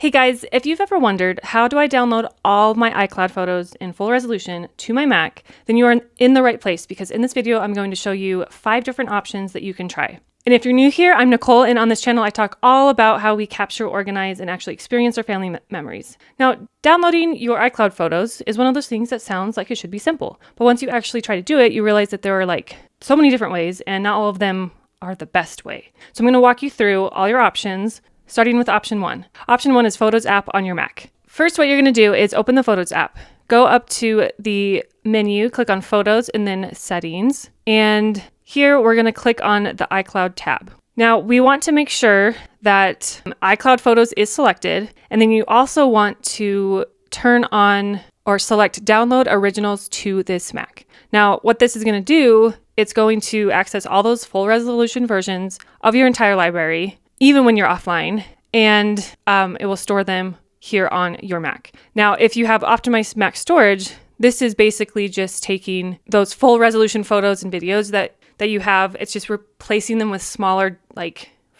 Hey guys, if you've ever wondered how do I download all my iCloud photos in full resolution to my Mac, then you are in the right place because in this video I'm going to show you 5 different options that you can try. And if you're new here, I'm Nicole, and on this channel I talk all about how we capture, organize, and actually experience our family memories. Now, downloading your iCloud photos is one of those things that sounds like it should be simple, but once you actually try to do it, you realize that there are so many different ways and not all of them are the best way. So I'm going to walk you through all your options, starting with option 1. Option 1 is Photos app on your Mac. First, what you're going to do is open the Photos app. Go up to the menu, click on Photos, and then Settings. And here we're going to click on the iCloud tab. Now, we want to make sure that iCloud Photos is selected, and then you also want to turn on or select Download Originals to this Mac. Now, what this is going to do, it's going to access all those full resolution versions of your entire library, even when you're offline, and it will store them here on your Mac. Now, if you have optimized Mac storage, this is basically just taking those full resolution photos and videos that you have. It's just replacing them with smaller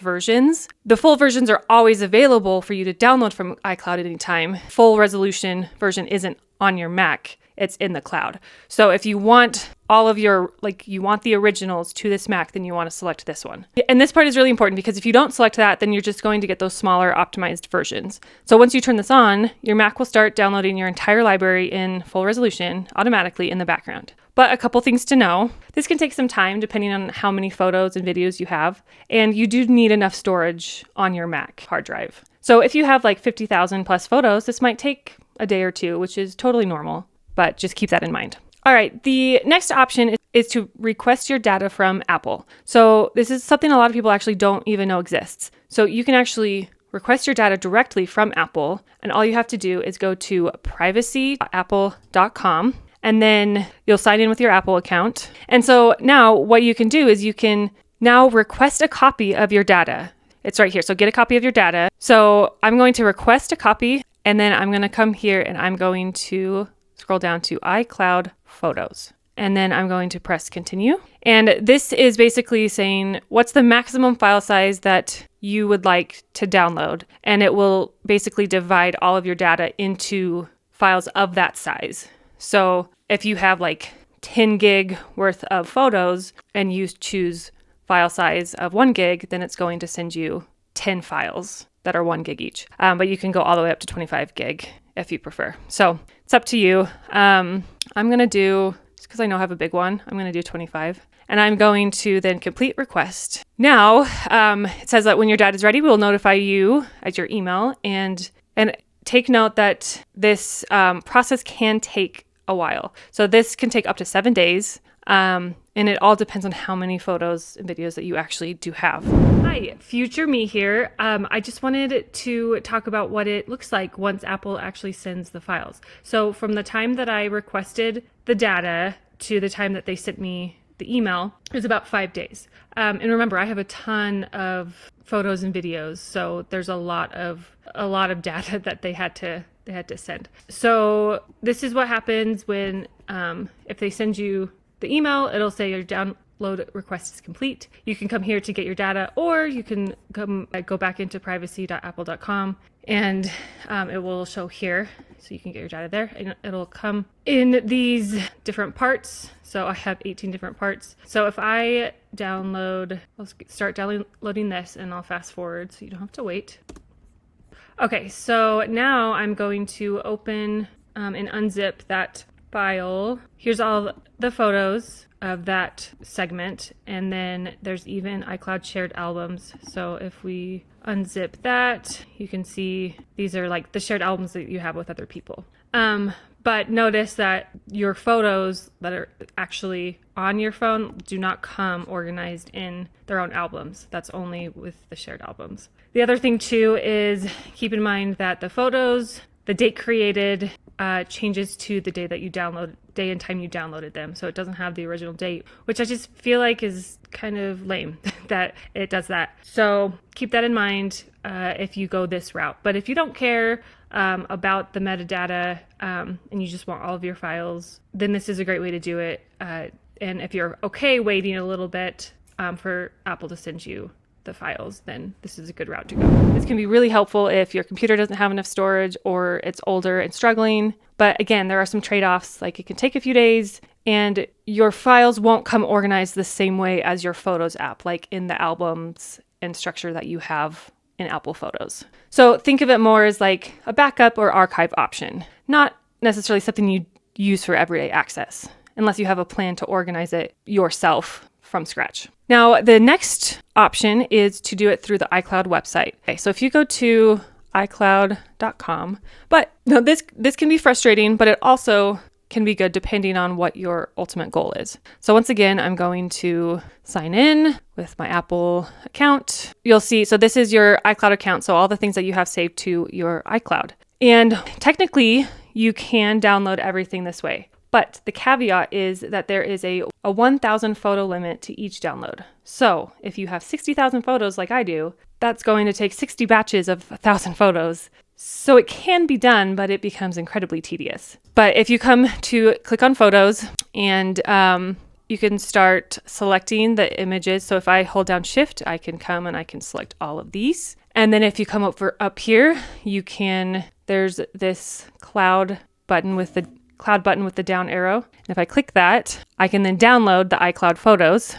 versions. The full versions are always available for you to download from iCloud at any time. Full resolution version isn't on your Mac. It's in the cloud. So if you want all of your, you want the originals to this Mac, then you want to select this one. And this part is really important because if you don't select that, then you're just going to get those smaller optimized versions. So once you turn this on, your Mac will start downloading your entire library in full resolution automatically in the background. But a couple things to know. This can take some time depending on how many photos and videos you have. And you do need enough storage on your Mac hard drive. So if you have 50,000 plus photos, this might take a day or two, which is totally normal. But just keep that in mind. All right, the next option is to request your data from Apple. So this is something a lot of people actually don't even know exists. So you can actually request your data directly from Apple, and all you have to do is go to privacy.apple.com, and then you'll sign in with your Apple account. And so now what you can do is you can now request a copy of your data. It's right here, so get a copy of your data. So I'm going to request a copy, and then I'm going to come here and I'm going to scroll down to iCloud Photos. And then I'm going to press continue. And this is basically saying what's the maximum file size that you would like to download. And it will basically divide all of your data into files of that size. So if you have 10 gig worth of photos and you choose file size of 1 gig, then it's going to send you 10 files that are 1 gig each. But you can go all the way up to 25 gig if you prefer. So it's up to you. I'm going to do, just because I know I have a big one, I'm going to do 25. And I'm going to then complete request. Now, it says that when your data is ready, we'll notify you at your email. And take note that this process can take a while. So this can take up to 7 days. And it all depends on how many photos and videos that you actually do have. Hi, future me here. I just wanted to talk about what it looks like once Apple actually sends the files. So from the time that I requested the data to the time that they sent me the email is about 5 days. And remember, I have a ton of photos and videos, so there's a lot of data that they had to send. So this is what happens when if they send you the email, it'll say your download request is complete. You can come here to get your data, or you can go back into privacy.apple.com and it will show here. So you can get your data there, and it'll come in these different parts. So I have 18 different parts. So if I I'll start downloading this, and I'll fast forward so you don't have to wait. Okay, so now I'm going to open and unzip that file. Here's all the photos of that segment, and then there's even iCloud shared albums. So if we unzip that, you can see these are the shared albums that you have with other people. But notice that your photos that are actually on your phone do not come organized in their own albums. That's only with the shared albums. The other thing too is keep in mind that the photos, the date created changes to the day that you day and time you downloaded them. So it doesn't have the original date, which I just feel like is kind of lame that it does that. So keep that in mind if you go this route. But if you don't care about the metadata and you just want all of your files, then this is a great way to do it. And if you're okay waiting a little bit for Apple to send you the files, then this is a good route to go. This can be really helpful if your computer doesn't have enough storage or it's older and struggling. But again, there are some trade-offs, like it can take a few days and your files won't come organized the same way as your Photos app, like in the albums and structure that you have in Apple Photos. So think of it more as like a backup or archive option, not necessarily something you use for everyday access, unless you have a plan to organize it yourself from scratch. Now, the next option is to do it through the iCloud website. Okay, so if you go to iCloud.com, but no, this can be frustrating, but it also can be good depending on what your ultimate goal is. So once again, I'm going to sign in with my Apple account. You'll see, so this is your iCloud account, so all the things that you have saved to your iCloud. And technically, you can download everything this way. But the caveat is that there is a 1,000 photo limit to each download. So if you have 60,000 photos like I do, that's going to take 60 batches of 1,000 photos. So it can be done, but it becomes incredibly tedious. But if you come to click on photos and you can start selecting the images. So if I hold down Shift, I can come and I can select all of these. And then if you come up here, there's this cloud button with the down arrow. And if I click that, I can then download the iCloud photos.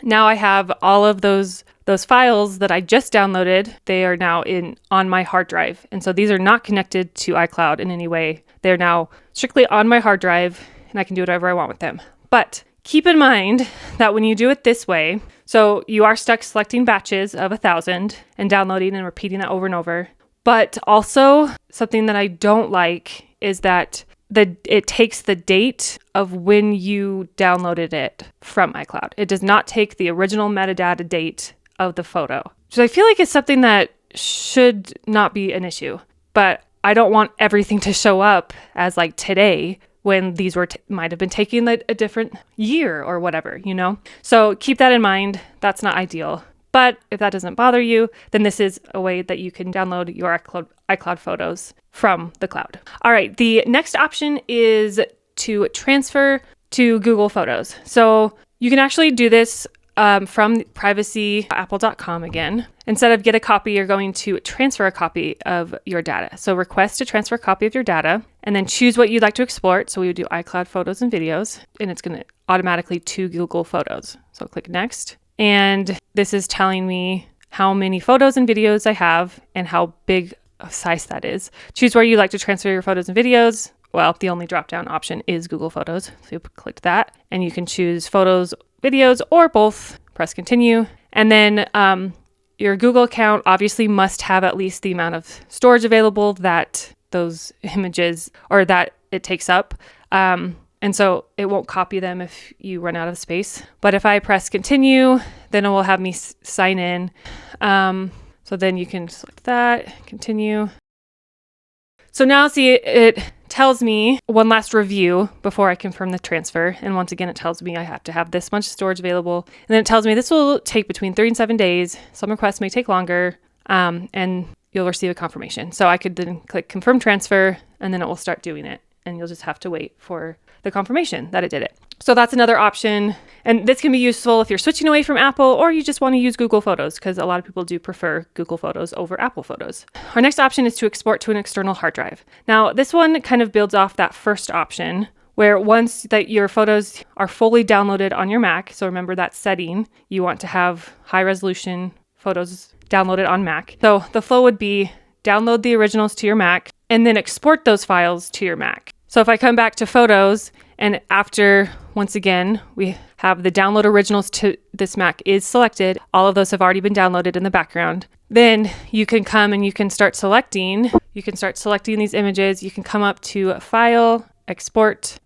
Now I have all of those files that I just downloaded. They are now on my hard drive. And so these are not connected to iCloud in any way. They're now strictly on my hard drive and I can do whatever I want with them. But keep in mind that when you do it this way, so you are stuck selecting batches of 1,000 and downloading and repeating that over and over. But also something that I don't like is that it takes the date of when you downloaded it from iCloud. It does not take the original metadata date of the photo. So I feel like it's something that should not be an issue, but I don't want everything to show up as like today when these might have been taken a different year or whatever, you know? So keep that in mind. That's not ideal. But if that doesn't bother you, then this is a way that you can download your iCloud photos from the cloud. All right, the next option is to transfer to Google Photos. So you can actually do this from privacyapple.com again. Instead of get a copy, you're going to transfer a copy of your data. So request to transfer a copy of your data and then choose what you'd like to export. So we would do iCloud photos and videos, and it's going to automatically to Google Photos. So click next. And this is telling me how many photos and videos I have and how big of size that is. Choose where you like to transfer your photos and videos. Well, the only drop-down option is Google Photos. So you click that and you can choose photos, videos, or both. Press continue. And then your Google account obviously must have at least the amount of storage available that those images or that it takes up. And so it won't copy them if you run out of space. But if I press continue, then it will have me sign in. So then you can select that, continue. So now see, it tells me one last review before I confirm the transfer. And once again, it tells me I have to have this much storage available. And then it tells me this will take between 3 and 7 days. Some requests may take longer, and you'll receive a confirmation. So I could then click confirm transfer, and then it will start doing it. And you'll just have to wait for the confirmation that it did it. So that's another option. And this can be useful if you're switching away from Apple or you just want to use Google Photos, because a lot of people do prefer Google Photos over Apple Photos. Our next option is to export to an external hard drive. Now, this one kind of builds off that first option, where once that your photos are fully downloaded on your Mac, so remember that setting, you want to have high resolution photos downloaded on Mac. So the flow would be download the originals to your Mac and then export those files to your Mac. So if I come back to photos, and after, once again, we have the download originals to this Mac is selected, all of those have already been downloaded in the background, then you can come and you can start selecting these images. You can come up to File, Export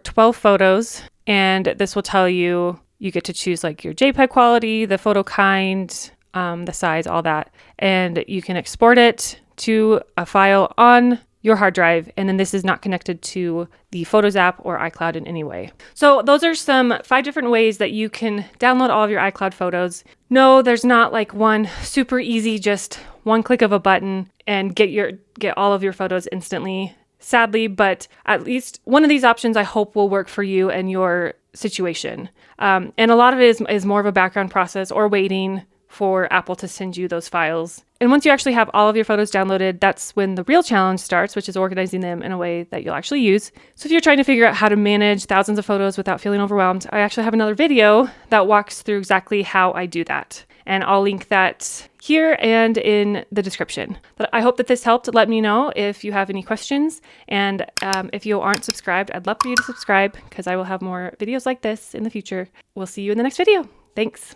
12 photos, and this will tell you get to choose like your JPEG quality, the photo kind, the size, all that, and you can export it to a file on your hard drive, and then this is not connected to the Photos app or iCloud in any way. So those are some 5 different ways that you can download all of your iCloud photos. No, there's not like one super easy, just one click of a button and get all of your photos instantly sadly, but at least one of these options I hope will work for you and your situation. And a lot of it is more of a background process or waiting for Apple to send you those files. And once you actually have all of your photos downloaded, that's when the real challenge starts, which is organizing them in a way that you'll actually use. So if you're trying to figure out how to manage thousands of photos without feeling overwhelmed, I actually have another video that walks through exactly how I do that. And I'll link that here and in the description. But I hope that this helped. Let me know if you have any questions. And if you aren't subscribed, I'd love for you to subscribe because I will have more videos like this in the future. We'll see you in the next video. Thanks.